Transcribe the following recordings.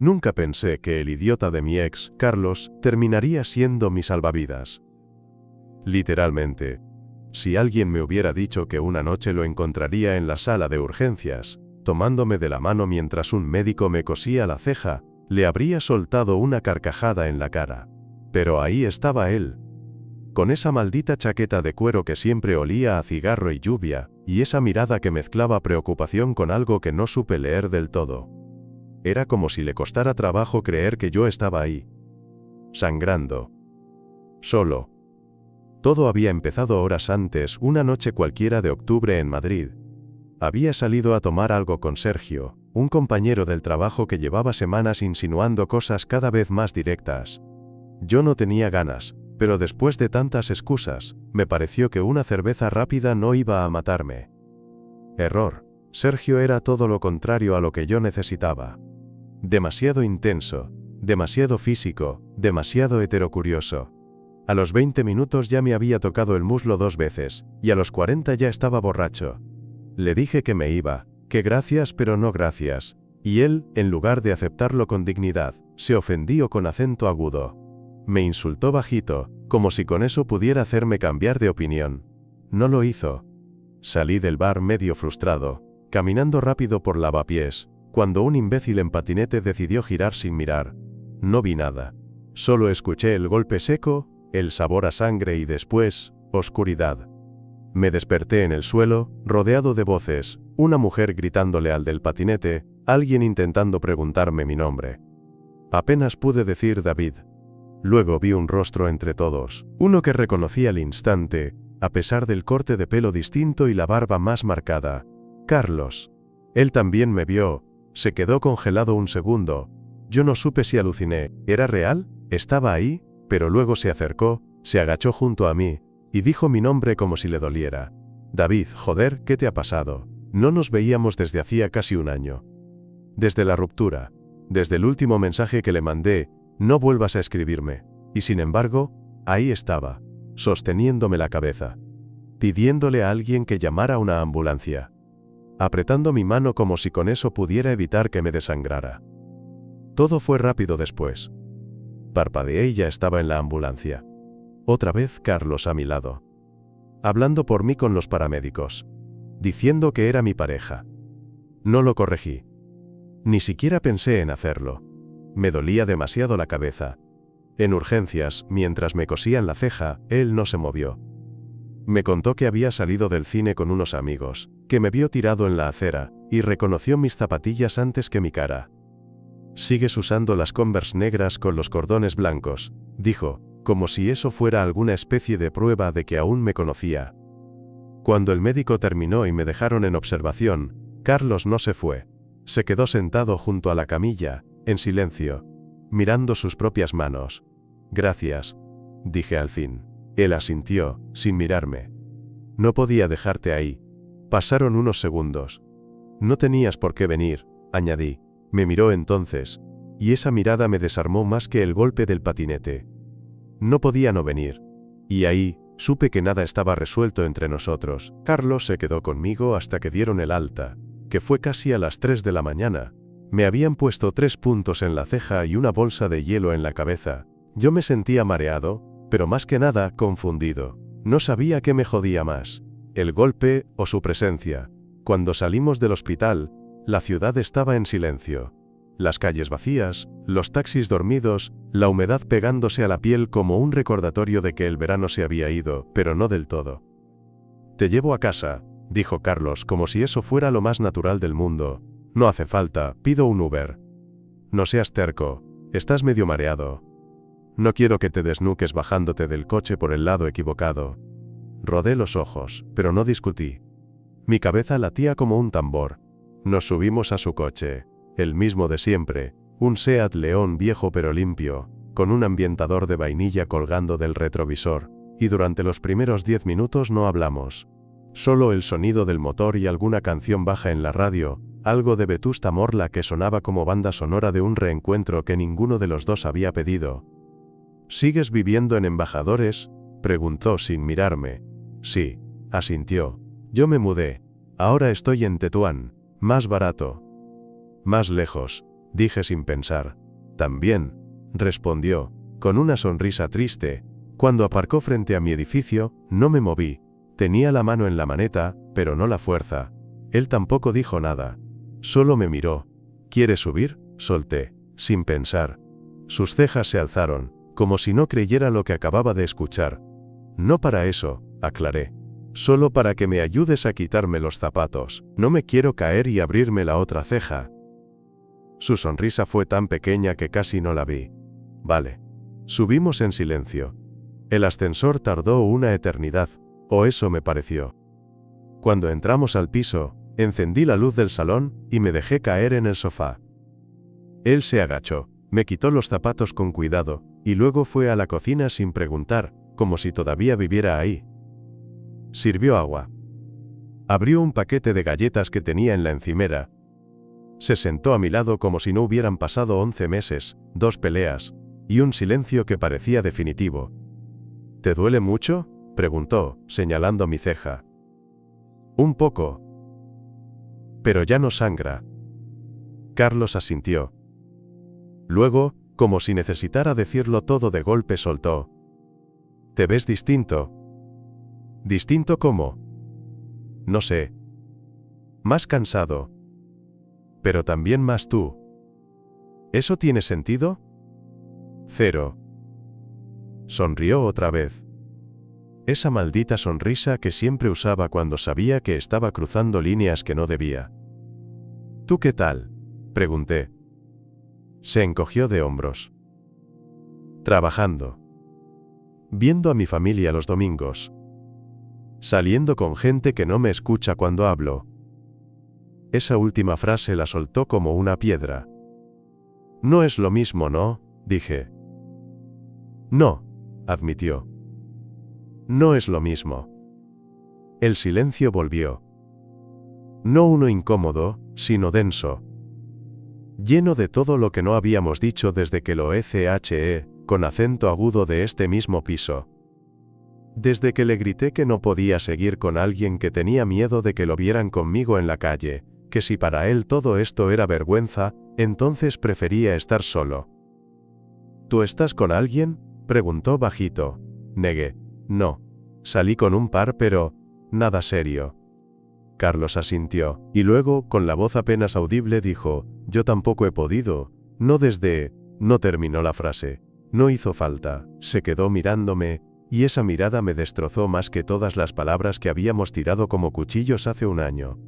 Nunca pensé que el idiota de mi ex, Carlos, terminaría siendo mi salvavidas. Literalmente. Si alguien me hubiera dicho que una noche lo encontraría en la sala de urgencias, tomándome de la mano mientras un médico me cosía la ceja, le habría soltado una carcajada en la cara. Pero ahí estaba él, con esa maldita chaqueta de cuero que siempre olía a cigarro y lluvia, y esa mirada que mezclaba preocupación con algo que no supe leer del todo. Era como si le costara trabajo creer que yo estaba ahí. Sangrando. Solo. Todo había empezado horas antes, una noche cualquiera de octubre en Madrid. Había salido a tomar algo con Sergio, un compañero del trabajo que llevaba semanas insinuando cosas cada vez más directas. Yo no tenía ganas, pero después de tantas excusas, me pareció que una cerveza rápida no iba a matarme. Error. Sergio era todo lo contrario a lo que yo necesitaba. Demasiado intenso, demasiado físico, demasiado heterocurioso. A los 20 minutos ya me había tocado el muslo 2 veces, y a los 40 ya estaba borracho. Le dije que me iba, que gracias pero no gracias, y él, en lugar de aceptarlo con dignidad, se ofendió con acento agudo. Me insultó bajito, como si con eso pudiera hacerme cambiar de opinión. No lo hizo. Salí del bar medio frustrado, caminando rápido por lavapiés, cuando un imbécil en patinete decidió girar sin mirar. No vi nada. Solo escuché el golpe seco, el sabor a sangre y después, oscuridad. Me desperté en el suelo, rodeado de voces, una mujer gritándole al del patinete, alguien intentando preguntarme mi nombre. Apenas pude decir David. Luego vi un rostro entre todos, uno que reconocí al instante, a pesar del corte de pelo distinto y la barba más marcada. Carlos. Él también me vio, se quedó congelado un segundo. Yo no supe si aluciné, ¿era real? ¿Estaba ahí? Pero luego se acercó, se agachó junto a mí, y dijo mi nombre como si le doliera. David, joder, ¿qué te ha pasado? No nos veíamos desde hacía casi un año. Desde la ruptura, desde el último mensaje que le mandé, no vuelvas a escribirme. Y sin embargo, ahí estaba, sosteniéndome la cabeza, pidiéndole a alguien que llamara a una ambulancia, apretando mi mano como si con eso pudiera evitar que me desangrara. Todo fue rápido después. Parpadeé y ya estaba en la ambulancia. Otra vez Carlos a mi lado, hablando por mí con los paramédicos, diciendo que era mi pareja. No lo corregí. Ni siquiera pensé en hacerlo. Me dolía demasiado la cabeza. En urgencias, mientras me cosían la ceja, él no se movió. Me contó que había salido del cine con unos amigos, que me vio tirado en la acera, y reconoció mis zapatillas antes que mi cara. «Sigues usando las Converse negras con los cordones blancos», dijo, como si eso fuera alguna especie de prueba de que aún me conocía. Cuando el médico terminó y me dejaron en observación, Carlos no se fue. Se quedó sentado junto a la camilla, en silencio, mirando sus propias manos. «Gracias», dije al fin. Él asintió, sin mirarme. «No podía dejarte ahí». Pasaron unos segundos. «No tenías por qué venir», añadí. Me miró entonces, y esa mirada me desarmó más que el golpe del patinete. No podía no venir. Y ahí, supe que nada estaba resuelto entre nosotros. Carlos se quedó conmigo hasta que dieron el alta, que fue casi a las 3 de la mañana. Me habían puesto 3 puntos en la ceja y una bolsa de hielo en la cabeza. Yo me sentía mareado, pero más que nada, confundido. No sabía qué me jodía más, el golpe o su presencia. Cuando salimos del hospital, la ciudad estaba en silencio. Las calles vacías, los taxis dormidos, la humedad pegándose a la piel como un recordatorio de que el verano se había ido, pero no del todo. «Te llevo a casa», dijo Carlos como si eso fuera lo más natural del mundo. «No hace falta, pido un Uber». «No seas terco, estás medio mareado. No quiero que te desnuques bajándote del coche por el lado equivocado». Rodé los ojos, pero no discutí. Mi cabeza latía como un tambor. Nos subimos a su coche, el mismo de siempre, un Seat León viejo pero limpio, con un ambientador de vainilla colgando del retrovisor, y durante los primeros 10 minutos no hablamos. Solo el sonido del motor y alguna canción baja en la radio, algo de Vetusta Morla que sonaba como banda sonora de un reencuentro que ninguno de los dos había pedido. «¿Sigues viviendo en Embajadores?», preguntó sin mirarme. «Sí», asintió. «Yo me mudé. Ahora estoy en Tetuán. Más barato. Más lejos», dije sin pensar. También, respondió, con una sonrisa triste. Cuando aparcó frente a mi edificio, no me moví. Tenía la mano en la maneta, pero no la fuerza. Él tampoco dijo nada. Solo me miró. ¿Quieres subir? Solté, sin pensar. Sus cejas se alzaron, como si no creyera lo que acababa de escuchar. No para eso, aclaré. Solo para que me ayudes a quitarme los zapatos. No me quiero caer y abrirme la otra ceja. Su sonrisa fue tan pequeña que casi no la vi. Vale. Subimos en silencio. El ascensor tardó una eternidad, o eso me pareció. Cuando entramos al piso, encendí la luz del salón y me dejé caer en el sofá. Él se agachó, me quitó los zapatos con cuidado, y luego fue a la cocina sin preguntar, como si todavía viviera ahí. Sirvió agua. Abrió un paquete de galletas que tenía en la encimera. Se sentó a mi lado como si no hubieran pasado 11 meses, 2 peleas, y un silencio que parecía definitivo. ¿Te duele mucho?, preguntó, señalando mi ceja. Un poco. Pero ya no sangra. Carlos asintió. Luego, como si necesitara decirlo todo de golpe, soltó. ¿Te ves distinto? ¿Distinto cómo? No sé. Más cansado. Pero también más tú. ¿Eso tiene sentido? Cero. Sonrió otra vez. Esa maldita sonrisa que siempre usaba cuando sabía que estaba cruzando líneas que no debía. ¿Tú qué tal?, pregunté. Se encogió de hombros. Trabajando. Viendo a mi familia los domingos. Saliendo con gente que no me escucha cuando hablo. Esa última frase la soltó como una piedra. No es lo mismo, ¿no?, dije. No, admitió. No es lo mismo. El silencio volvió. No uno incómodo, sino denso. Lleno de todo lo que no habíamos dicho desde que lo eché, con acento agudo de este mismo piso. Desde que le grité que no podía seguir con alguien que tenía miedo de que lo vieran conmigo en la calle, que si para él todo esto era vergüenza, entonces prefería estar solo. ¿Tú estás con alguien?, preguntó bajito. Negué. No. Salí con un par, pero nada serio. Carlos asintió, y luego, con la voz apenas audible, dijo, yo tampoco he podido, no desde... No terminó la frase. No hizo falta. Se quedó mirándome, y esa mirada me destrozó más que todas las palabras que habíamos tirado como cuchillos hace un año.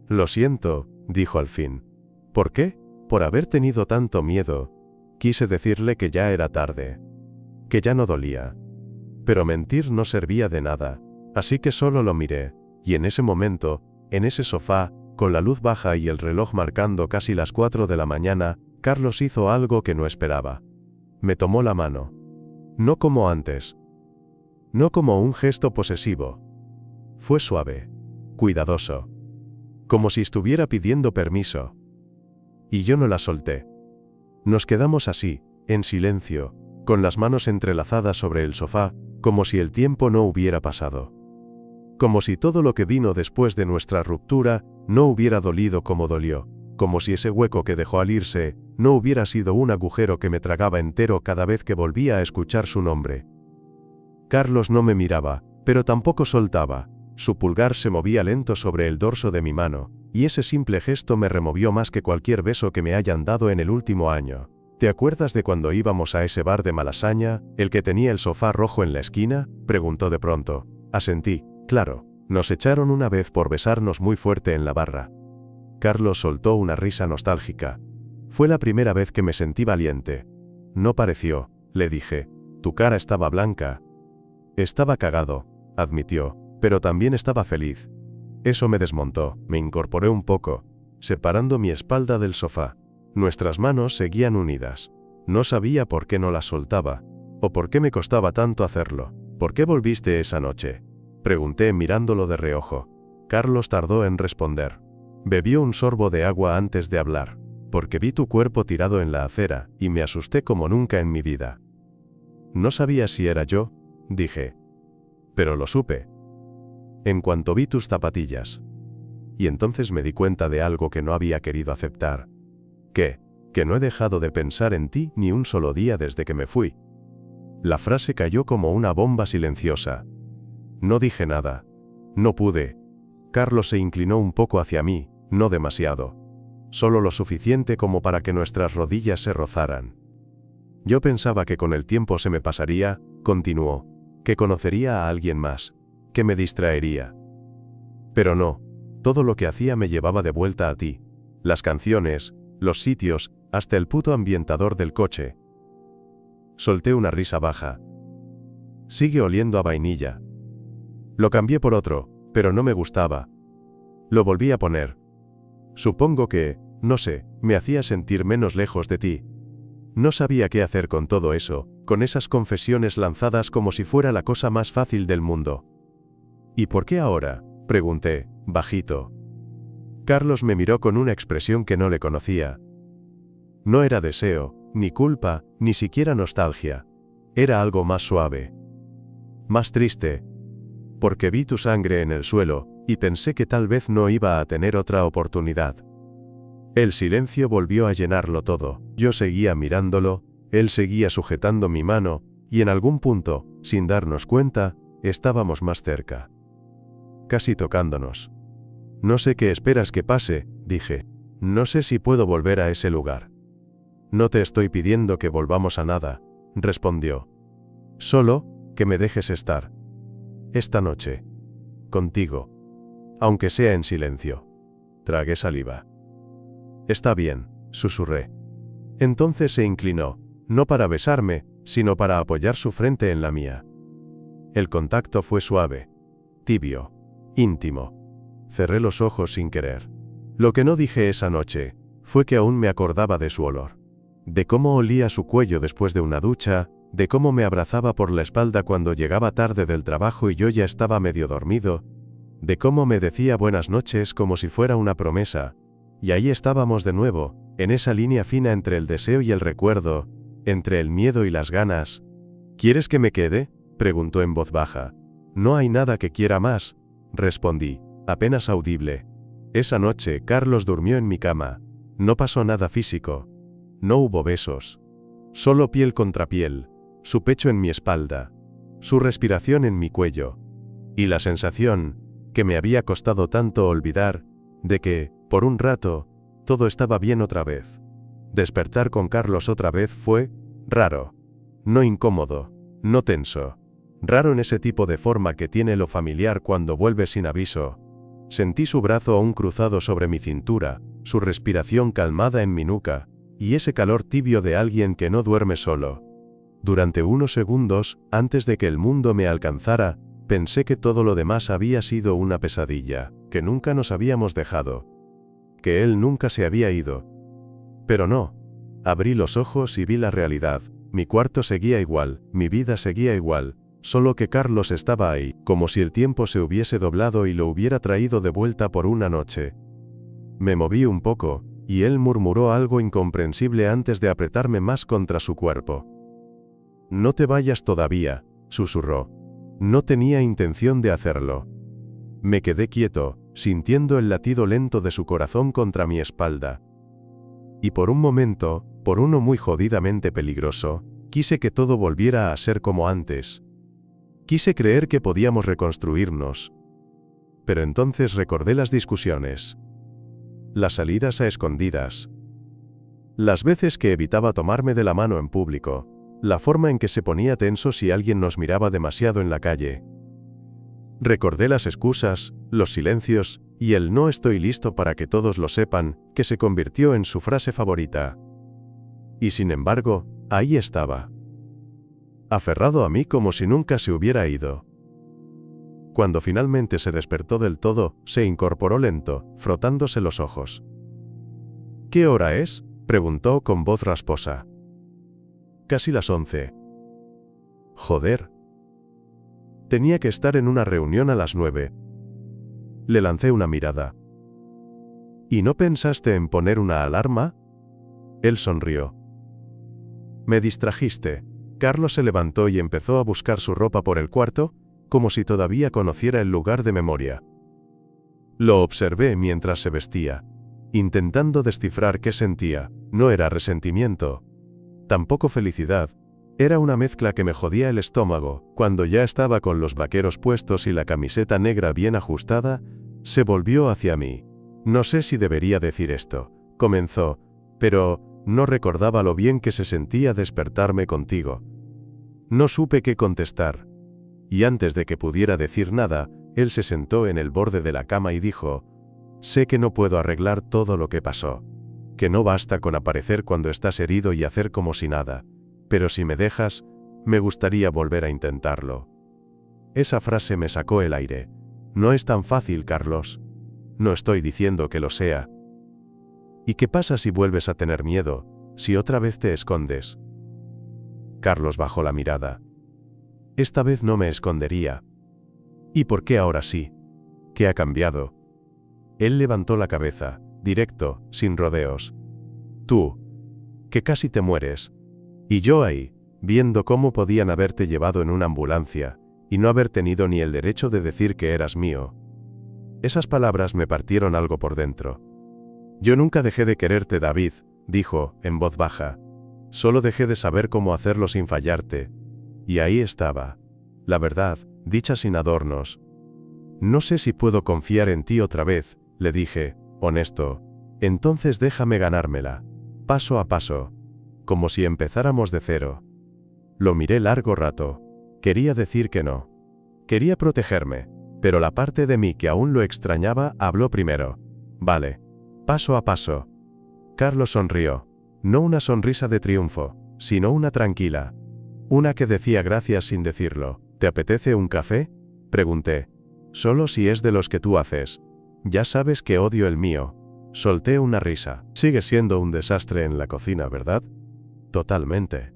Lo siento, dijo al fin. ¿Por qué? Por haber tenido tanto miedo. Quise decirle que ya era tarde. Que ya no dolía. Pero mentir no servía de nada, así que solo lo miré, y en ese momento, en ese sofá, con la luz baja y el reloj marcando casi las 4 de la mañana, Carlos hizo algo que no esperaba. Me tomó la mano. No como antes. No como un gesto posesivo. Fue suave. Cuidadoso. Como si estuviera pidiendo permiso. Y yo no la solté. Nos quedamos así, en silencio, con las manos entrelazadas sobre el sofá, como si el tiempo no hubiera pasado. Como si todo lo que vino después de nuestra ruptura no hubiera dolido como dolió, como si ese hueco que dejó al irse no hubiera sido un agujero que me tragaba entero cada vez que volvía a escuchar su nombre. Carlos no me miraba, pero tampoco soltaba. Su pulgar se movía lento sobre el dorso de mi mano, y ese simple gesto me removió más que cualquier beso que me hayan dado en el último año. ¿Te acuerdas de cuando íbamos a ese bar de Malasaña, el que tenía el sofá rojo en la esquina?, preguntó de pronto. Asentí. Claro. Nos echaron una vez por besarnos muy fuerte en la barra. Carlos soltó una risa nostálgica. Fue la primera vez que me sentí valiente. No pareció, le dije. Tu cara estaba blanca. Estaba cagado, admitió, pero también estaba feliz. Eso me desmontó, me incorporé un poco, separando mi espalda del sofá. Nuestras manos seguían unidas. No sabía por qué no las soltaba, o por qué me costaba tanto hacerlo. ¿Por qué volviste esa noche?, pregunté mirándolo de reojo. Carlos tardó en responder. Bebió un sorbo de agua antes de hablar. Porque vi tu cuerpo tirado en la acera, y me asusté como nunca en mi vida. No sabía si era yo, dije. Pero lo supe. En cuanto vi tus zapatillas. Y entonces me di cuenta de algo que no había querido aceptar. ¿Qué? que no he dejado de pensar en ti ni un solo día desde que me fui. La frase cayó como una bomba silenciosa. No dije nada. No pude. Carlos se inclinó un poco hacia mí, no demasiado. Solo lo suficiente como para que nuestras rodillas se rozaran. Yo pensaba que con el tiempo se me pasaría, continuó, que conocería a alguien más, que me distraería. Pero no, todo lo que hacía me llevaba de vuelta a ti. Las canciones, los sitios, hasta el puto ambientador del coche. Solté una risa baja. Sigue oliendo a vainilla. Lo cambié por otro, pero no me gustaba. Lo volví a poner. Supongo que, no sé, me hacía sentir menos lejos de ti. No sabía qué hacer con todo eso, con esas confesiones lanzadas como si fuera la cosa más fácil del mundo. ¿Y por qué ahora?, pregunté, bajito. Carlos me miró con una expresión que no le conocía. No era deseo, ni culpa, ni siquiera nostalgia. Era algo más suave. Más triste. Porque vi tu sangre en el suelo, y pensé que tal vez no iba a tener otra oportunidad. El silencio volvió a llenarlo todo. Yo seguía mirándolo, él seguía sujetando mi mano, y en algún punto, sin darnos cuenta, estábamos más cerca. Casi tocándonos. No sé qué esperas que pase, dije. No sé si puedo volver a ese lugar. No te estoy pidiendo que volvamos a nada, respondió. Solo, que me dejes estar. Esta noche. Contigo. Aunque sea en silencio. Tragué saliva. Está bien, susurré. Entonces se inclinó, no para besarme, sino para apoyar su frente en la mía. El contacto fue suave, tibio, íntimo. Cerré los ojos sin querer. Lo que no dije esa noche, fue que aún me acordaba de su olor. De cómo olía su cuello después de una ducha, de cómo me abrazaba por la espalda cuando llegaba tarde del trabajo y yo ya estaba medio dormido, de cómo me decía buenas noches como si fuera una promesa, y ahí estábamos de nuevo, en esa línea fina entre el deseo y el recuerdo, entre el miedo y las ganas. ¿Quieres que me quede?, preguntó en voz baja. No hay nada que quiera más, respondí, apenas audible. Esa noche Carlos durmió en mi cama. No pasó nada físico. No hubo besos. Solo piel contra piel, su pecho en mi espalda, su respiración en mi cuello, y la sensación, que me había costado tanto olvidar, de que, por un rato, todo estaba bien otra vez. Despertar con Carlos otra vez fue raro. No incómodo, no tenso. Raro en ese tipo de forma que tiene lo familiar cuando vuelve sin aviso. Sentí su brazo aún cruzado sobre mi cintura, su respiración calmada en mi nuca, y ese calor tibio de alguien que no duerme solo. Durante unos segundos, antes de que el mundo me alcanzara, pensé que todo lo demás había sido una pesadilla, que nunca nos habíamos dejado, que él nunca se había ido. Pero no. Abrí los ojos y vi la realidad. Mi cuarto seguía igual, mi vida seguía igual, solo que Carlos estaba ahí, como si el tiempo se hubiese doblado y lo hubiera traído de vuelta por una noche. Me moví un poco, y él murmuró algo incomprensible antes de apretarme más contra su cuerpo. No te vayas todavía, susurró. No tenía intención de hacerlo. Me quedé quieto, sintiendo el latido lento de su corazón contra mi espalda. Y por un momento, por uno muy jodidamente peligroso, quise que todo volviera a ser como antes. Quise creer que podíamos reconstruirnos. Pero entonces recordé las discusiones. Las salidas a escondidas. Las veces que evitaba tomarme de la mano en público. La forma en que se ponía tenso si alguien nos miraba demasiado en la calle. Recordé las excusas, los silencios, y el "no estoy listo para que todos lo sepan", que se convirtió en su frase favorita. Y sin embargo, ahí estaba. Aferrado a mí como si nunca se hubiera ido. Cuando finalmente se despertó del todo, se incorporó lento, frotándose los ojos. ¿Qué hora es?, preguntó con voz rasposa. Casi las 11. Joder. Tenía que estar en una reunión a las 9. Le lancé una mirada. ¿Y no pensaste en poner una alarma? Él sonrió. Me distrajiste. Carlos se levantó y empezó a buscar su ropa por el cuarto, como si todavía conociera el lugar de memoria. Lo observé mientras se vestía, intentando descifrar qué sentía. No era resentimiento. Tampoco felicidad. Era una mezcla que me jodía el estómago. Cuando ya estaba con los vaqueros puestos y la camiseta negra bien ajustada, se volvió hacia mí. No sé si debería decir esto, comenzó, pero no recordaba lo bien que se sentía despertarme contigo. No supe qué contestar. Y antes de que pudiera decir nada, él se sentó en el borde de la cama y dijo: sé que no puedo arreglar todo lo que pasó. Que no basta con aparecer cuando estás herido y hacer como si nada. Pero si me dejas, me gustaría volver a intentarlo. Esa frase me sacó el aire. No es tan fácil, Carlos. No estoy diciendo que lo sea. ¿Y qué pasa si vuelves a tener miedo, si otra vez te escondes? Carlos bajó la mirada. Esta vez no me escondería. ¿Y por qué ahora sí? ¿Qué ha cambiado? Él levantó la cabeza, directo, sin rodeos. Tú, que casi te mueres. Y yo ahí, viendo cómo podían haberte llevado en una ambulancia, y no haber tenido ni el derecho de decir que eras mío. Esas palabras me partieron algo por dentro. Yo nunca dejé de quererte, David, dijo, en voz baja. Solo dejé de saber cómo hacerlo sin fallarte. Y ahí estaba. La verdad, dicha sin adornos. No sé si puedo confiar en ti otra vez, le dije, honesto. Entonces déjame ganármela. Paso a paso. Como si empezáramos de cero. Lo miré largo rato. Quería decir que no. Quería protegerme, pero la parte de mí que aún lo extrañaba habló primero. Vale. Paso a paso. Carlos sonrió. No una sonrisa de triunfo, sino una tranquila. Una que decía gracias sin decirlo. ¿Te apetece un café? Pregunté. Solo si es de los que tú haces. Ya sabes que odio el mío. Solté una risa. Sigue siendo un desastre en la cocina, ¿verdad? Totalmente.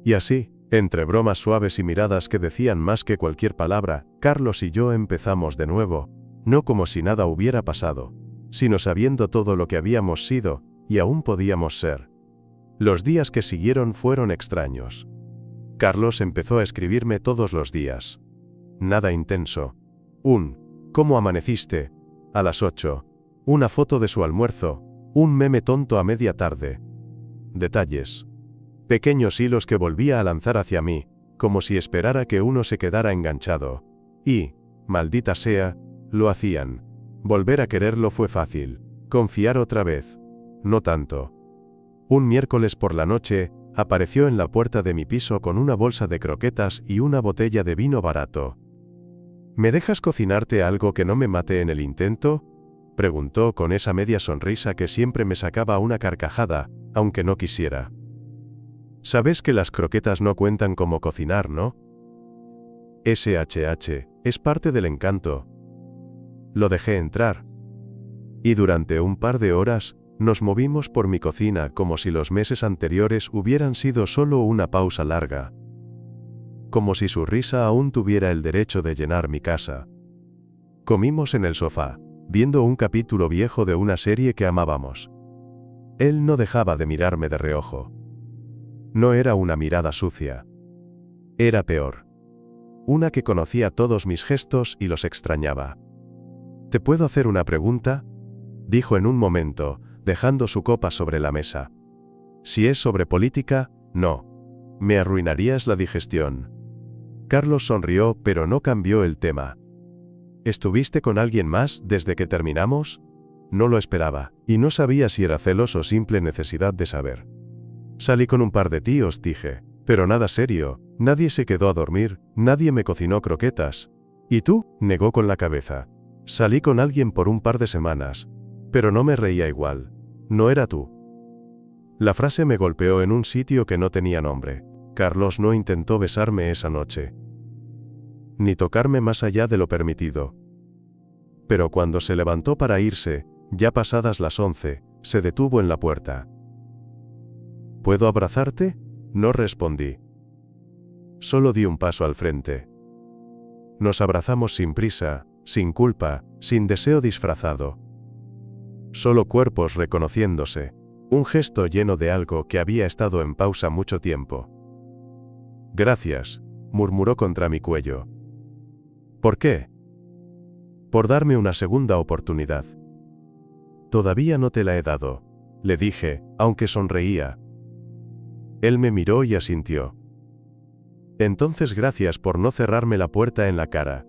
Y así, entre bromas suaves y miradas que decían más que cualquier palabra, Carlos y yo empezamos de nuevo, no como si nada hubiera pasado, sino sabiendo todo lo que habíamos sido, y aún podíamos ser. Los días que siguieron fueron extraños. Carlos empezó a escribirme todos los días. Nada intenso. ¿Cómo amaneciste? A las 8. Una foto de su almuerzo, un meme tonto a media tarde. Detalles. Pequeños hilos que volvía a lanzar hacia mí, como si esperara que uno se quedara enganchado. Y, maldita sea, lo hacían. Volver a quererlo fue fácil. Confiar otra vez. No tanto. Un miércoles por la noche, apareció en la puerta de mi piso con una bolsa de croquetas y una botella de vino barato. ¿Me dejas cocinarte algo que no me mate en el intento? Preguntó con esa media sonrisa que siempre me sacaba una carcajada, aunque no quisiera. Sabes que las croquetas no cuentan como cocinar, ¿no? SHH, es parte del encanto. Lo dejé entrar. Y durante un par de horas, nos movimos por mi cocina como si los meses anteriores hubieran sido solo una pausa larga. Como si su risa aún tuviera el derecho de llenar mi casa. Comimos en el sofá, viendo un capítulo viejo de una serie que amábamos. Él no dejaba de mirarme de reojo. No era una mirada sucia. Era peor. Una que conocía todos mis gestos y los extrañaba. ¿Te puedo hacer una pregunta? Dijo en un momento, dejando su copa sobre la mesa. Si es sobre política, no. Me arruinarías la digestión. Carlos sonrió, pero no cambió el tema. ¿Estuviste con alguien más desde que terminamos? No lo esperaba, y no sabía si era celos o simple necesidad de saber. Salí con un par de tíos, dije, pero nada serio, nadie se quedó a dormir, nadie me cocinó croquetas. ¿Y tú? Negó con la cabeza. Salí con alguien por un par de semanas, pero no me reía igual. No era tú. La frase me golpeó en un sitio que no tenía nombre. Carlos no intentó besarme esa noche. Ni tocarme más allá de lo permitido. Pero cuando se levantó para irse, ya pasadas las 11, se detuvo en la puerta. ¿Puedo abrazarte? No respondí. Solo di un paso al frente. Nos abrazamos sin prisa, sin culpa, sin deseo disfrazado. Solo cuerpos reconociéndose, un gesto lleno de algo que había estado en pausa mucho tiempo. Gracias, murmuró contra mi cuello. ¿Por qué? Por darme una segunda oportunidad. Todavía no te la he dado. le dije, aunque sonreía. Él me miró y asintió. Entonces gracias por no cerrarme la puerta en la cara.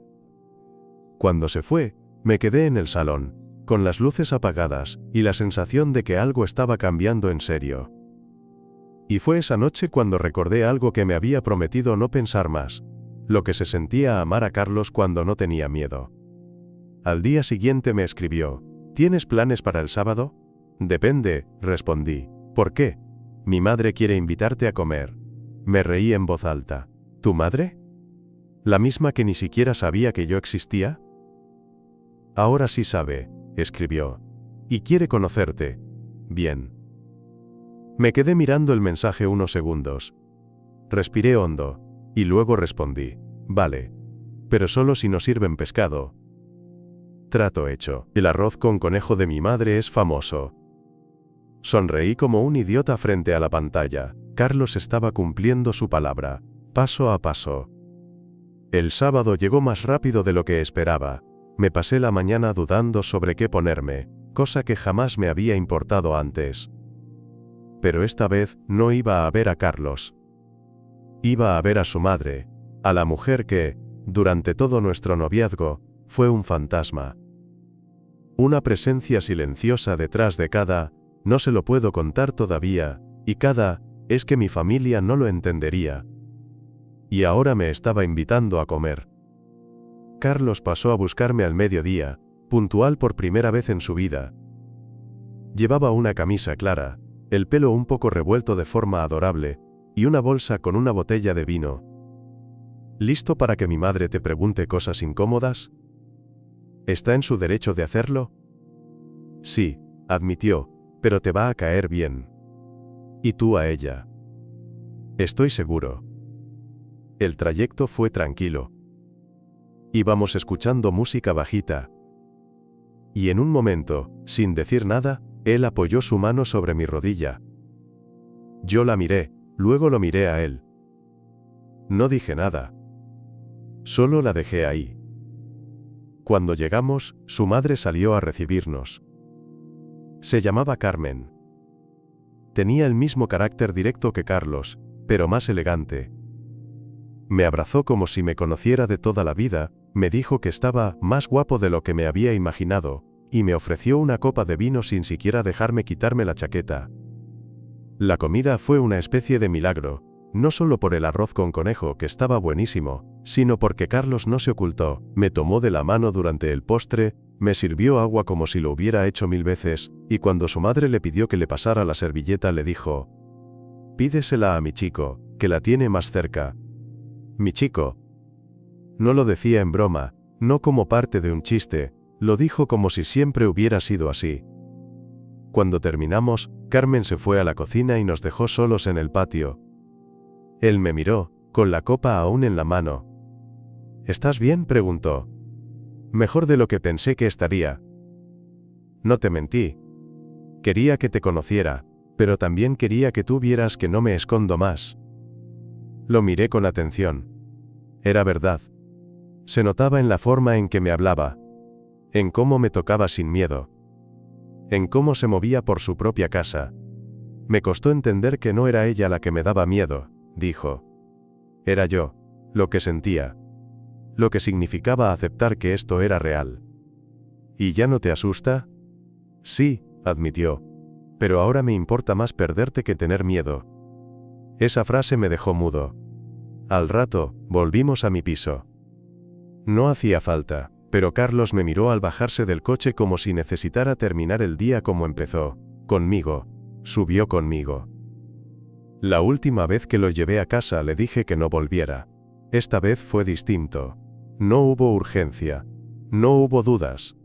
Cuando se fue, me quedé en el salón, con las luces apagadas, y la sensación de que algo estaba cambiando en serio. Y fue esa noche cuando recordé algo que me había prometido no pensar más, lo que se sentía amar a Carlos cuando no tenía miedo. Al día siguiente me escribió, ¿tienes planes para el sábado? Depende, respondí. ¿Por qué? Mi madre quiere invitarte a comer. Me reí en voz alta. ¿Tu madre? ¿La misma que ni siquiera sabía que yo existía? Ahora sí sabe, escribió. Y quiere conocerte. Bien. Me quedé mirando el mensaje unos segundos. Respiré hondo, y luego respondí, vale. Pero solo si nos sirven pescado. Trato hecho. El arroz con conejo de mi madre es famoso. Sonreí como un idiota frente a la pantalla. Carlos estaba cumpliendo su palabra, paso a paso. El sábado llegó más rápido de lo que esperaba. Me pasé la mañana dudando sobre qué ponerme, cosa que jamás me había importado antes. Pero esta vez no iba a ver a Carlos. Iba a ver a su madre, a la mujer que, durante todo nuestro noviazgo, fue un fantasma. Una presencia silenciosa detrás de cada, no se lo puedo contar todavía, y cada, es que mi familia no lo entendería. Y ahora me estaba invitando a comer. Carlos pasó a buscarme al mediodía, puntual por primera vez en su vida. Llevaba una camisa clara, el pelo un poco revuelto de forma adorable, y una bolsa con una botella de vino. ¿Listo para que mi madre te pregunte cosas incómodas? ¿Está en su derecho de hacerlo? Sí, admitió, pero te va a caer bien. Y tú a ella. Estoy seguro. El trayecto fue tranquilo. Íbamos escuchando música bajita. Y en un momento, sin decir nada, él apoyó su mano sobre mi rodilla. Yo la miré, luego lo miré a él. No dije nada. Solo la dejé ahí. Cuando llegamos, su madre salió a recibirnos. Se llamaba Carmen. Tenía el mismo carácter directo que Carlos, pero más elegante. Me abrazó como si me conociera de toda la vida, me dijo que estaba más guapo de lo que me había imaginado, y me ofreció una copa de vino sin siquiera dejarme quitarme la chaqueta. La comida fue una especie de milagro, no solo por el arroz con conejo que estaba buenísimo, sino porque Carlos no se ocultó, me tomó de la mano durante el postre, me sirvió agua como si lo hubiera hecho 1000 veces, y cuando su madre le pidió que le pasara la servilleta le dijo: «Pídesela a mi chico, que la tiene más cerca». Mi chico. No lo decía en broma, no como parte de un chiste, lo dijo como si siempre hubiera sido así. Cuando terminamos, Carmen se fue a la cocina y nos dejó solos en el patio. Él me miró, con la copa aún en la mano. ¿Estás bien?, preguntó. Mejor de lo que pensé que estaría. No te mentí. Quería que te conociera, pero también quería que tú vieras que no me escondo más. Lo miré con atención. Era verdad. Se notaba en la forma en que me hablaba. En cómo me tocaba sin miedo. En cómo se movía por su propia casa. Me costó entender que no era ella la que me daba miedo, dijo. Era yo, lo que sentía. Lo que significaba aceptar que esto era real. ¿Y ya no te asusta? Sí, admitió. Pero ahora me importa más perderte que tener miedo. Esa frase me dejó mudo. Al rato, volvimos a mi piso. No hacía falta, pero Carlos me miró al bajarse del coche como si necesitara terminar el día como empezó, conmigo. Subió conmigo. La última vez que lo llevé a casa le dije que no volviera. Esta vez fue distinto. No hubo urgencia. No hubo dudas.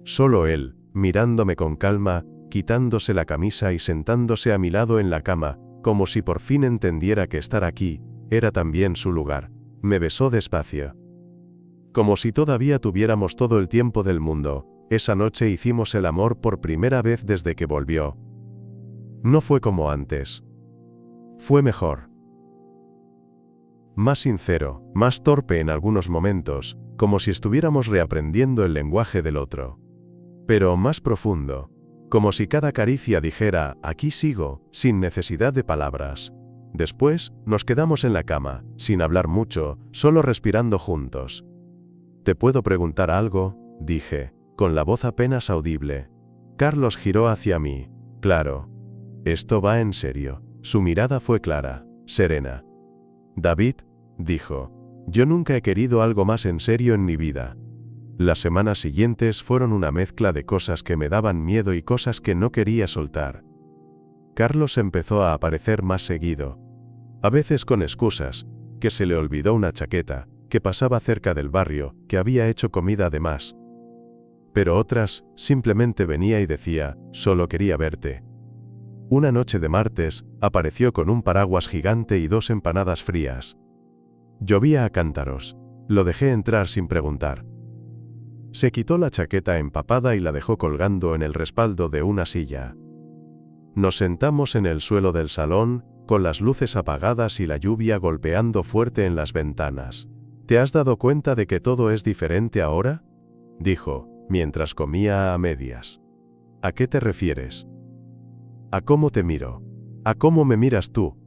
Solo él, mirándome con calma, quitándose la camisa y sentándose a mi lado en la cama, como si por fin entendiera que estar aquí era también su lugar. Me besó despacio. Como si todavía tuviéramos todo el tiempo del mundo, esa noche hicimos el amor por primera vez desde que volvió. No fue como antes. Fue mejor. Más sincero, más torpe en algunos momentos, como si estuviéramos reaprendiendo el lenguaje del otro. Pero más profundo. como si cada caricia dijera, aquí sigo, sin necesidad de palabras. Después, nos quedamos en la cama, sin hablar mucho, solo respirando juntos. ¿Te puedo preguntar algo?, dije, con la voz apenas audible. Carlos giró hacia mí. Claro. Esto va en serio. Su mirada fue clara, serena. David, dijo, yo nunca he querido algo más en serio en mi vida. Las semanas siguientes fueron una mezcla de cosas que me daban miedo y cosas que no quería soltar. Carlos empezó a aparecer más seguido. A veces con excusas, que se le olvidó una chaqueta, que pasaba cerca del barrio, que había hecho comida de más. Pero otras, simplemente venía y decía, solo quería verte. Una noche de martes, apareció con un paraguas gigante y 2 empanadas frías. Llovía a cántaros. Lo dejé entrar sin preguntar. Se quitó la chaqueta empapada y la dejó colgando en el respaldo de una silla. Nos sentamos en el suelo del salón, con las luces apagadas y la lluvia golpeando fuerte en las ventanas. ¿Te has dado cuenta de que todo es diferente ahora?, dijo, mientras comía a medias. ¿A qué te refieres? ¿A cómo te miro? ¿A cómo me miras tú?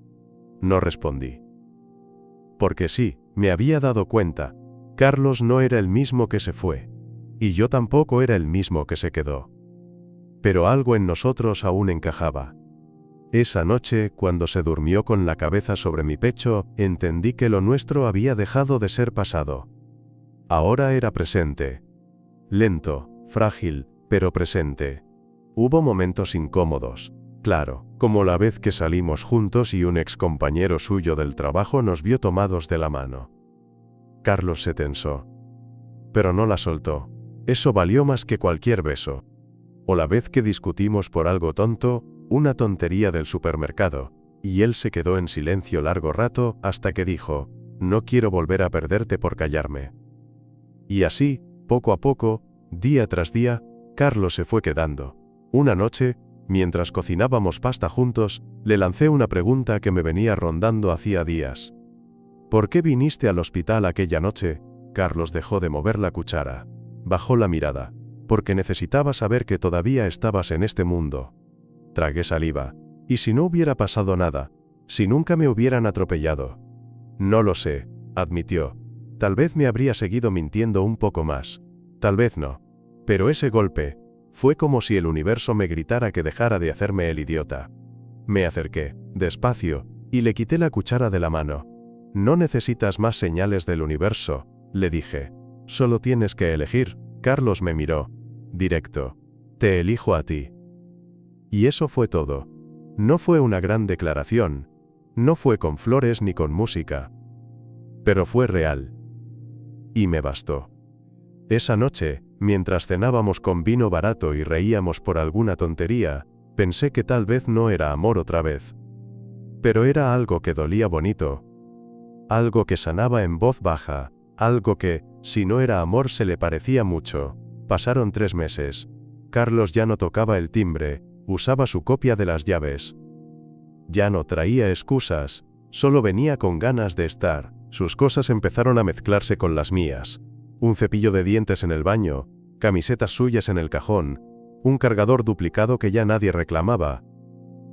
No respondí. Porque sí, me había dado cuenta. Carlos no era el mismo que se fue. Y yo tampoco era el mismo que se quedó. Pero algo en nosotros aún encajaba. Esa noche, cuando se durmió con la cabeza sobre mi pecho, entendí que lo nuestro había dejado de ser pasado. Ahora era presente. Lento, frágil, pero presente. Hubo momentos incómodos. Claro, como la vez que salimos juntos y un excompañero suyo del trabajo nos vio tomados de la mano. Carlos se tensó. Pero no la soltó. Eso valió más que cualquier beso. O la vez que discutimos por algo tonto, una tontería del supermercado, y él se quedó en silencio largo rato hasta que dijo, no quiero volver a perderte por callarme. Y así, poco a poco, día tras día, Carlos se fue quedando. Una noche, mientras cocinábamos pasta juntos, le lancé una pregunta que me venía rondando hacía días. ¿Por qué viniste al hospital aquella noche? Carlos dejó de mover la cuchara. Bajó la mirada. Porque necesitaba saber que todavía estabas en este mundo. Tragué saliva. ¿Y si no hubiera pasado nada? Si nunca me hubieran atropellado. No lo sé, admitió. Tal vez me habría seguido mintiendo un poco más. Tal vez no. Pero ese golpe, fue como si el universo me gritara que dejara de hacerme el idiota. Me acerqué, despacio, y le quité la cuchara de la mano. No necesitas más señales del universo, le dije. Solo tienes que elegir. Carlos me miró. Directo. Te elijo a ti. Y eso fue todo. No fue una gran declaración. No fue con flores ni con música. Pero fue real. Y me bastó. Esa noche, mientras cenábamos con vino barato y reíamos por alguna tontería, pensé que tal vez no era amor otra vez. Pero era algo que dolía bonito. Algo que sanaba en voz baja. Algo que, si no era amor, se le parecía mucho. Pasaron 3 meses. Carlos ya no tocaba el timbre, usaba su copia de las llaves. Ya no traía excusas, solo venía con ganas de estar. Sus cosas empezaron a mezclarse con las mías. Un cepillo de dientes en el baño, camisetas suyas en el cajón, un cargador duplicado que ya nadie reclamaba.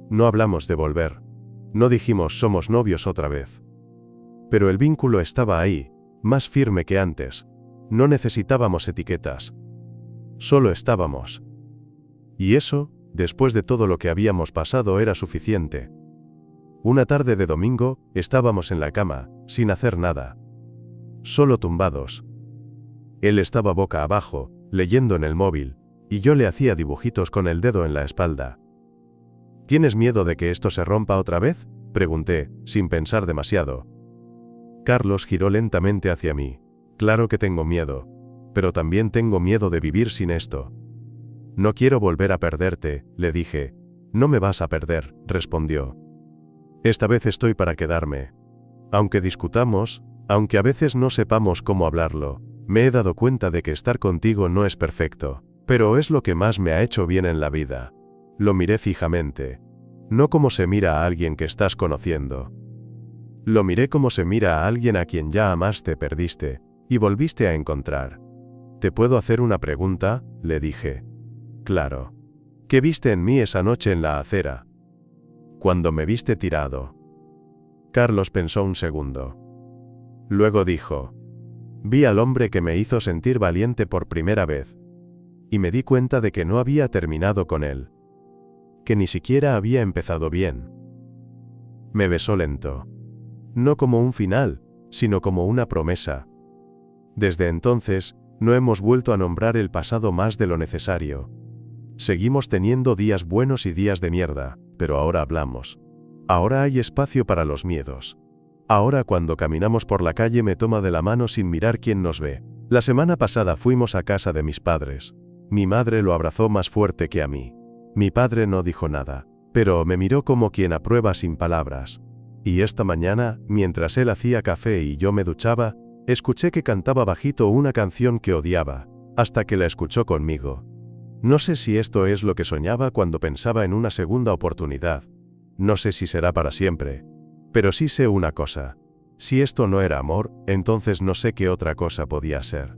No hablamos de volver. No dijimos somos novios otra vez. Pero el vínculo estaba ahí, más firme que antes. No necesitábamos etiquetas. Solo estábamos. Y eso, después de todo lo que habíamos pasado, era suficiente. Una tarde de domingo, estábamos en la cama, sin hacer nada. Solo tumbados. Él estaba boca abajo, leyendo en el móvil, y yo le hacía dibujitos con el dedo en la espalda. ¿Tienes miedo de que esto se rompa otra vez?, pregunté, sin pensar demasiado. Carlos giró lentamente hacia mí. Claro que tengo miedo. Pero también tengo miedo de vivir sin esto. No quiero volver a perderte, le dije. No me vas a perder, respondió. Esta vez estoy para quedarme. Aunque discutamos, aunque a veces no sepamos cómo hablarlo, me he dado cuenta de que estar contigo no es perfecto, pero es lo que más me ha hecho bien en la vida. Lo miré fijamente. No como se mira a alguien que estás conociendo. Lo miré como se mira a alguien a quien ya amaste, perdiste, y volviste a encontrar. ¿Te puedo hacer una pregunta?, le dije. Claro. ¿Qué viste en mí esa noche en la acera? Cuando me viste tirado. Carlos pensó un segundo. Luego dijo: vi al hombre que me hizo sentir valiente por primera vez. Y me di cuenta de que no había terminado con él. Que ni siquiera había empezado bien. Me besó lento. No como un final, sino como una promesa. Desde entonces, no hemos vuelto a nombrar el pasado más de lo necesario. Seguimos teniendo días buenos y días de mierda, pero ahora hablamos. Ahora hay espacio para los miedos. Ahora cuando caminamos por la calle me toma de la mano sin mirar quién nos ve. La semana pasada fuimos a casa de mis padres. Mi madre lo abrazó más fuerte que a mí. Mi padre no dijo nada, pero me miró como quien aprueba sin palabras. Y esta mañana, mientras él hacía café y yo me duchaba, escuché que cantaba bajito una canción que odiaba, hasta que la escuchó conmigo. No sé si esto es lo que soñaba cuando pensaba en una segunda oportunidad. No sé si será para siempre. Pero sí sé una cosa. Si esto no era amor, entonces no sé qué otra cosa podía ser.